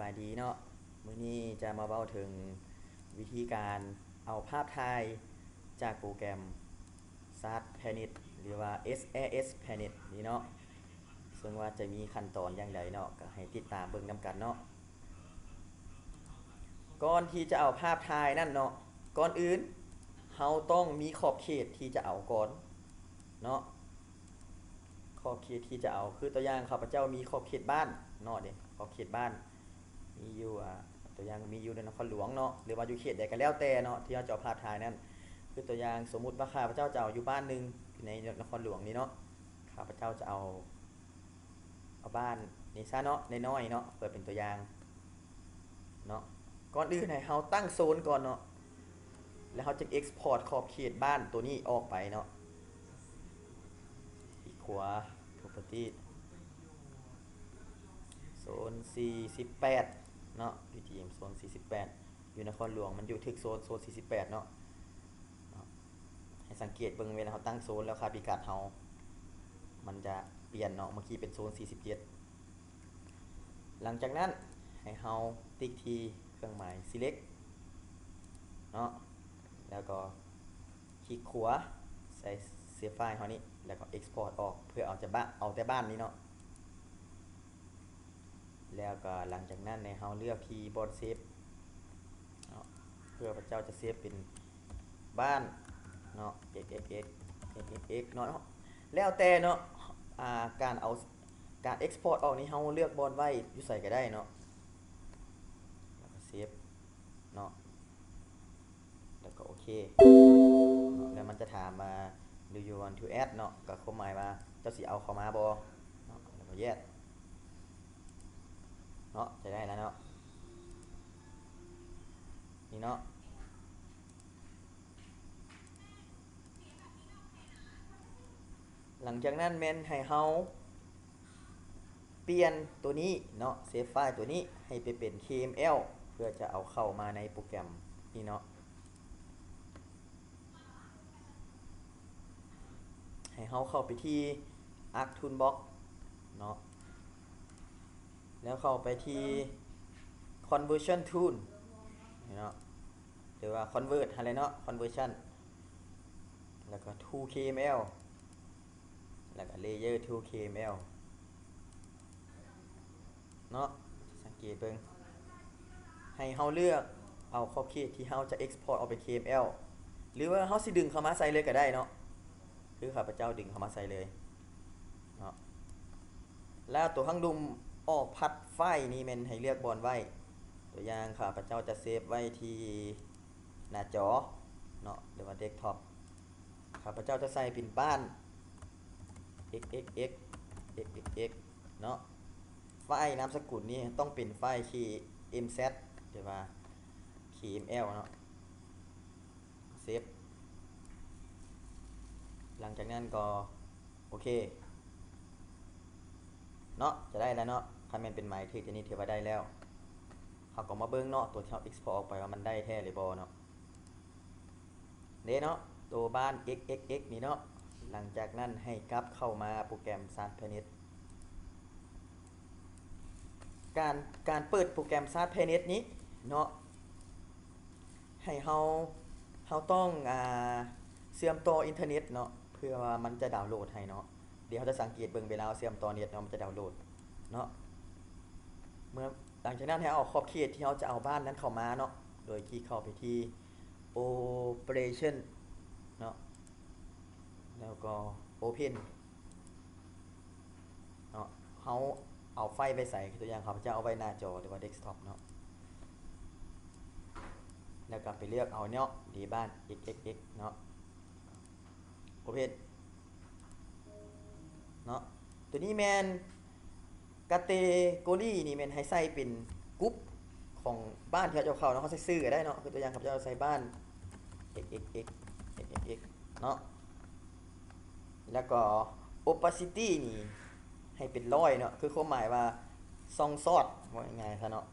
บายดีเนาะมื้อนี้จะมาเว้าถึงวิธีการเอาภาพถ่ายจากโปรแกรม SART Planet หรือว่า SAS Planet นี่เนาะซึ่งว่าจะมีขั้นตอนอย่างไรเนาะก็ให้ติดตามเบิ่งนำกันเนาะก่อนที่จะเอาภาพถ่ายนั่นเนาะก่อนอื่นเฮาต้องมีขอบเขตที่จะเอาก่อนเนาะขอบเขตที่จะเอาคือตัวอย่างข้าพเจ้ามีขอบเขตบ้านเนาะเด้ขอบเขตบ้าน มีอยู่ตัวอย่างมีอยู่ในนครหลวงเนาะหรือว่าอยู่เขตใดก็แล้วแต่เนาะที่เราจะเอาภาพถ่ายนั่นคือตัวอย่างสมมุติว่าข้าพเจ้าจะเอาอยู่บ้านหนึ่งในนครหลวงนี่เนาะข้าพเจ้าจะเอาบ้านนี่ซะเนาะน้อยๆเนาะเปิดเป็นตัวอย่างเนาะก่อนอื่นให้เราตั้งโซนก่อนเนาะแล้วเราจะ export ขอบเขตบ้านตัวนี้ออกไปเนาะอีกขวา property โซน48เนาะ PTM โซน48อยู่นครหลวงมันอยู่ทึกโซน48เนาะให้สังเกตเบิ่งเวลาเราตั้งโซนแล้วค่าพิกัดเรามันจะเปลี่ยนเนาะเมื่อกี้เป็นโซน47หลังจากนั้นให้เราติ๊กที่เครื่องหมาย select เนาะแล้วก็คลิกขวาใส่เซฟไฟล์เรานี้แล้วก็ export ออกเพื่อเอาแต่บ้านนี้เนาะแล้วก็หลังจากนั้นในเราเลือกที่บอร์ดเซฟเพื่อพระเจ้าจะเซฟเป็นบ้านเนาะ xxx เนาะแล้วแต่เนาะการเอาการ export ออกนี้เราเลือกบอร์ดไว้อยู่ใส่ก็ได้เนาะแล้วก็เซฟเนาะแล้วก็โอเคแล้วมันจะถามมา do you want to add เนาะก็ความหมายว่าเจ้าสิเอาเข้ามาบ่เนาะแล้วก็ yes เนาะจะได้แล้วเนาะนี่เนาะหลังจากนั้นแม่นให้เฮาเปลี่ยนตัวนี้เนาะเซฟไฟล์ตัวนี้ให้ไปเป็น KML เพื่อจะเอาเข้ามาในโปรแกรมนี่เนาะให้เฮาเข้าไปที่ Arc Toolbox เนาะแล้วเข้าไปที่ Conversion Tool เนาะหรือว่า Convert อะไรเนาะ Conversion แล้วก็ to KML แล้วก็ Layer to KML เนาะสังเกตเบิ่งให้เฮาเลือกเอาขอบเขตที่เฮาจะ export ออกเป็น KML หรือว่าเฮาสิดึงเข้ามาใส่เลยก็ได้เนาะคือข้าพเจ้าดึงเข้ามาใส่เลยเนาะแล้วตัวข้างดุมออกพัดไฟนี่แม่นให้เลือกบอลไว้ตัวอย่างข้าพเจ้าจะเซฟไว้ที่หน้าจอเนาะหรือว่าเดสก์ท็อปข้าพเจ้าจะใส่เป็นบ้าน xxx xxx เนาะไฟล์นามสกุลนี้ต้องเป็นไฟล์ที่ mz หรือว่า kml เนาะเซฟหลังจากนั้นก็โอเคเนาะจะได้แล้วเนาะคอมเมนต์เป็นหมายถึงนี้ถือว่าได้แล้วเขาก็มาเบิ้งเนาะตัวที่เรา export ออกไปว่ามันได้แท้หรือบ่เนาะเด้เนาะตัวบ้าน xxx นี่เนาะหลังจากนั้นให้กลับเข้ามาโปรแกรม SART Planet การเปิดโปรแกรม SART Planet นี้เนาะให้เฮาต้องเชื่อมต่ออินเทอร์เน็ตเนาะเพื่อว่ามันจะดาวน์โหลดให้เนาะเดี๋ยวเราจะสังเกตเบิ่งเวลาเชื่อมต่อเน็ตเนาะมันจะดาวน์โหลดเนาะเมื่อหลังจากนั้นให้เอาขอบเขตที่เราจะเอาบ้านนั้นเข้ามาเนาะโดยที่เข้าไปที่ operation เนาะแล้วก็ open เนาะเฮาเอาไฟไปใส่ตัวอย่างครับจะเอาไว้หน้าจอหรือว่าเดสก์ท็อปเนาะแล้วก็ไปเลือกเอาเนาะดีบ้าน xxx เนาะ open เนาะตัวนี้แมนกาเตโกรี่นี่แมนให้ใส่เป็นกรุ๊ปของบ้านที่เขาจะเข้าเนาะเขาใส่ซื้อก็ได้เนาะคือตัวอย่างครับจะใส่บ้าน xxx xxx เนาะแล้วก็ opacity นี่ให้เป็น100เนาะคือความหมายว่าซองซอดว่าง่ายๆซะเนาะ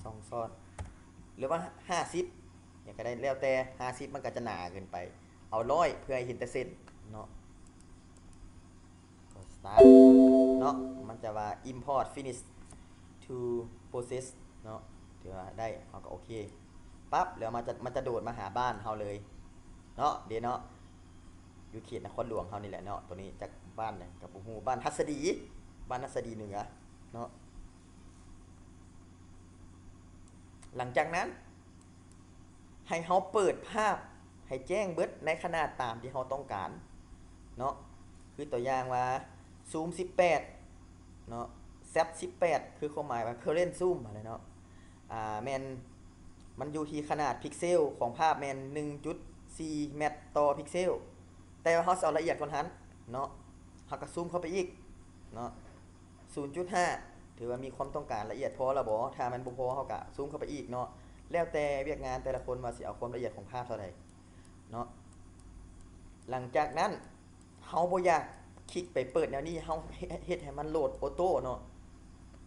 ซองซอดหรือว่า50อย่างก็ได้แล้วแต่50มันก็จะหนาเกินไปเอา100เพื่อให้เห็นแต่เส้นเนาะก็ start เนาะมันจะว่า import finish to process เนาะถือว่าได้เขาก็โอเคปั๊บแล้วมันจะโดดมาหาบ้านเฮาเลยเนาะเดี๋ยวเนาะอยู่เขตนครหลวงเฮานี่แหละเนาะตัวนี้จากบ้านเนี่ยกับปูฮูบ้านทัศดีบ้านทัศดีเหนือเนาะหลังจากนั้นให้เฮาเปิดภาพให้แจ้งเบิดในขนาดตามที่เฮาต้องการเนาะคือตัวอย่างว่าซูม18เนาะแซป18คือความหมายว่า current zoom อะไรเนาะแมนมันอยู่ที่ขนาดพิกเซลของภาพแมน1.4 เมตรต่อพิกเซลแต่ว่าเฮาสิเอาละเอียดกว่านั้นเนาะเฮาก็ซูมเข้าไปอีกเนาะ0.5ถือว่ามีความต้องการละเอียดพอแล้วบ่ถ้ามันบ่พอเฮาก็ซูมเข้าไปอีกเนาะแล้วแต่เวียกงานแต่ละคนว่าสิเอาความละเอียดของภาพเท่าใดเนาะหลังจากนั้นเฮาบ่อยากคลิกไปเปิดแนวนี้เฮาเฮ็ดให้มันโหลดออโต้เนาะ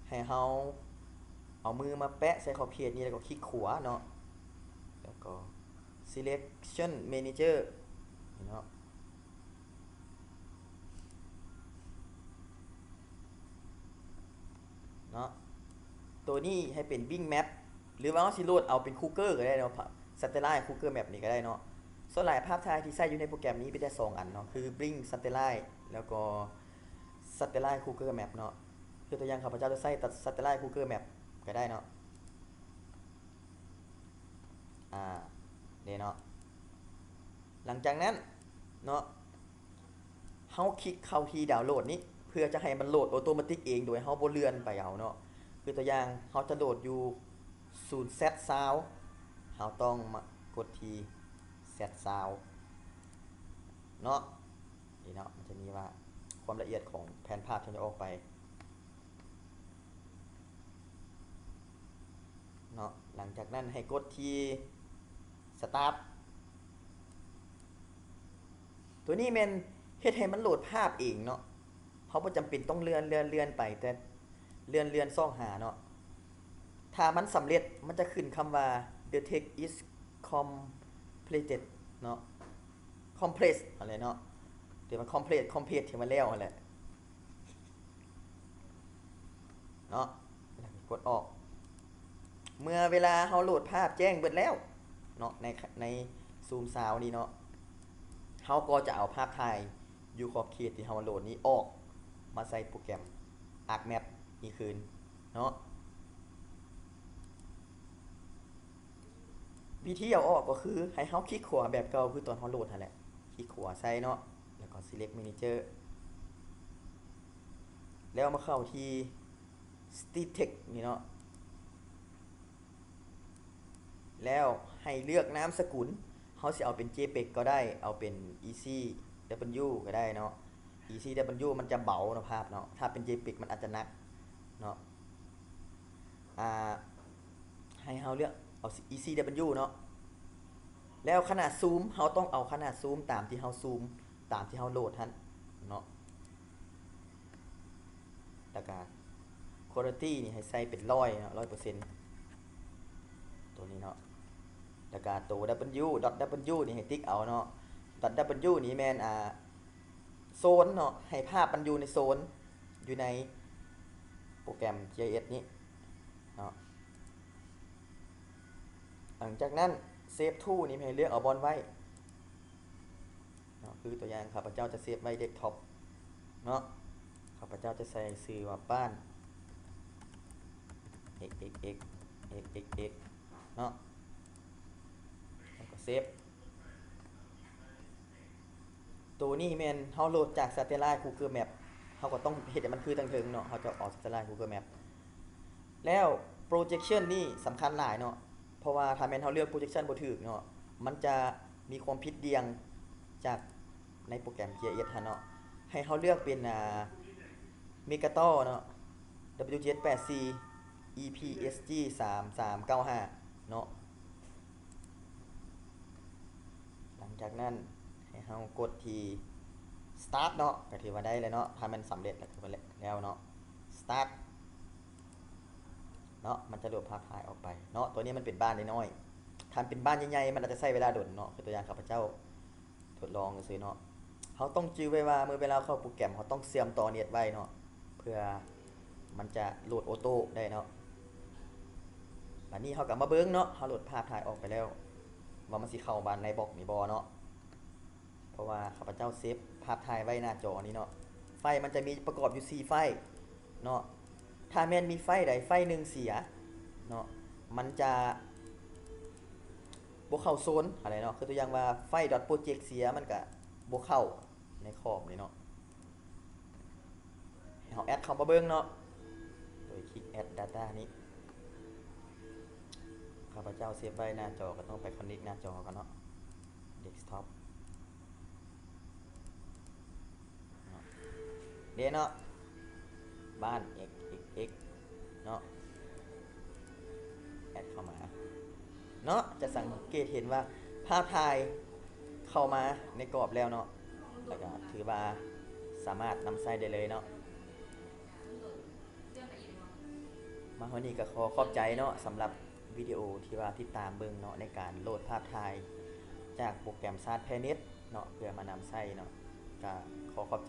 ให้เฮาเอามือมาแปะใส่ขอบเขตนี้แล้วก็คลิกขวาเนาะแล้วก็ selection manager เนาะเนาะตัวนี้ให้เป็น Bing Map หรือว่าเราสิโหลดเอาเป็น Google ก็ได้เนาะ Satellite Google Map นี่ก็ได้เนาะส่วนหลายภาพถ่ายที่ใช้อยู่ในโปรแกรมนี้เป็นได้2อันเนาะคือ Bing Satellite แล้วก็ Satellite Google Map เนาะคือตัวอย่างข้าพเจ้าจะใช้ Satellite Google Map ก็ได้เนาะเนาะหลังจากนั้นเนาะเฮาคลิกเข้าที่ดาวน์โหลดนี้เพื่อจะให้มันโหลดออโตเมติกเองโดยเฮาบ่เลื่อนไปเอาเนาะคือตัวอย่างเฮาจะโหลดอยู่ 0Z Sound เฮาต้องมากดที่ Z Sound เนาะนี่เนาะมันจะมีว่าความละเอียดของแผนภาพที่จะออกไปเนาะหลังจากนั้นให้กดที่ Start ตัวนี้แม่นเฮ็ดให้มันโหลดภาพเองเนาะเฮาบ่จำเป็นต้องเลื่อนไปแต่เลื่อนซ่องหาเนาะถ้ามันสำเร็จมันจะขึ้นคำว่า the text is completed เนาะ compress อะไรเนาะเดี๋ยวมัน complete ที่มันแล้วนั่นแหละเนาะกดออกเมื่อเวลาเฮาโหลดภาพแจ้งเบิดแล้วเนาะในซูมซาวนี้เนาะเฮาก็จะเอาภาพถ่ายอยู่ขอบเขตที่เฮาโหลดนี้ออกมาใส่โปรแกรม ArcMap นี่คืนเนาะวิธีเอาออกก็คือให้เฮาคลิกขวาแบบเก่าคือตอนเฮาโหลดนั่นแหละคลิกขวาใส่เนาะแล้วก็ select manager แล้วมาเข้าที่ Stitch Text นี่เนาะแล้วให้เลือกนามสกุลเฮาสิเอาเป็น JPEG ก็ได้เอาเป็น ECW ก็ได้เนาะ ECW มันจะเบาเนาะภาพเนาะถ้าเป็น JPEG มันอาจจะหนักเนาะให้เฮาเลือกเอา ECW เนาะแล้วขนาดซูมเฮาต้องเอาขนาดซูมตามที่เฮาซูมตามที่เฮาโหลดท่านเนาะแล้วก็ quality นี่ให้ใส่เป็น100เนาะ 100% ตัวนี้เนาะแล้วก็ตัว W .W นี่ให้ติ๊กเอาเนาะ .W นี่แม่นโซนเนาะให้ภาพมันอยู่ในโซนอยู่ในโปรแกรม GIS นี้เนาะหลังจากนั้น Save to นี่ให้เลือกเอาบอลไว้เนาะคือตัวอย่างข้าพเจ้าจะเซฟไว้เดสก์ท็อปเนาะข้าพเจ้าจะใส่ชื่อว่าบ้าน xxx เนาะแล้วก็เซฟตัวนี้แม่นเฮาโหลดจาก Satellite Google Map เฮาก็ต้องเฮ็ดให้มันคือตั้งเทิงเนาะเฮาจะออก Satellite Google Map แล้ว projection นี่สำคัญหลายเนาะเพราะว่าถ้าแม่นเฮาเลือก projection บ่ถูกเนาะมันจะมีความผิดเดียงจากในโปรแกรม GIS ฮะเนาะให้เฮาเลือกเป็นMegator เนาะ WGS84 EPSG 3395เนาะหลังจากนั้นให้เฮากดที่ start เนาะก็ถือว่าได้แล้วเนาะถ้ามันสำเร็จแล้วคือแล้วเนาะ start เนาะมันจะโหลดภาพถ่ายออกไปเนาะตัวนี้มันเป็นบ้านน้อยๆถ้าเป็นบ้านใหญ่ๆมันอาจจะใช้เวลาโดนเนาะคือตัวอย่างข้าพเจ้าทดลองซื้อเนาะเขาต้องจื้อไว้ว่าเมื่อเวลาเข้าโปรแกรมเขาต้องเสียมต่อเน็ตไว้เนาะเพื่อมันจะโหลดออโต้ได้เนาะ บัดนี้เขาก็มาเบิ่งเนาะเขาโหลดภาพถ่ายออกไปแล้วว่ามันสิเข้าบ้านในบล็อกนี่บ่เนาะเพราะว่าข้าพเจ้าเซฟภาพถ่ายไว้หน้าจอนี้เนาะไฟมันจะมีประกอบอยู่4ไฟเนาะถ้าแม่นมีไฟใดไฟหนึงเสียเนาะมันจะบ่เข้าโซนอะไรเนาะคือตัวอย่างว่าไฟ .project เสียมันก็บ่เข้าในคอมนี่เนาะให้เราแอดเข้ามาเบิ่งเนาะโดยคลิก add data นี้ข้าพเจ้าเซฟไว้หน้าจอก็ต้องไปคอนเนคหน้าจอกันเนาะ desktop เนาะเด้เนาะบ้าน xxx เนาะแอดเข้ามาเนาะจะสังเกตเห็นว่าภาพถ่ายเข้ามาในกรอบแล้วเนาะแล้วก็ถือว่าสามารถนำใช้ได้เลยเนาะมาวันนี้ก็ขอขอบใจเนาะสำหรับวิดีโอที่ว่าติดตามเบิ่งเนาะในการโหลดภาพถ่ายจากโปรแกรม Sart Planet เนาะเพื่อมานำใช้เนาะก็ขอขอบใจ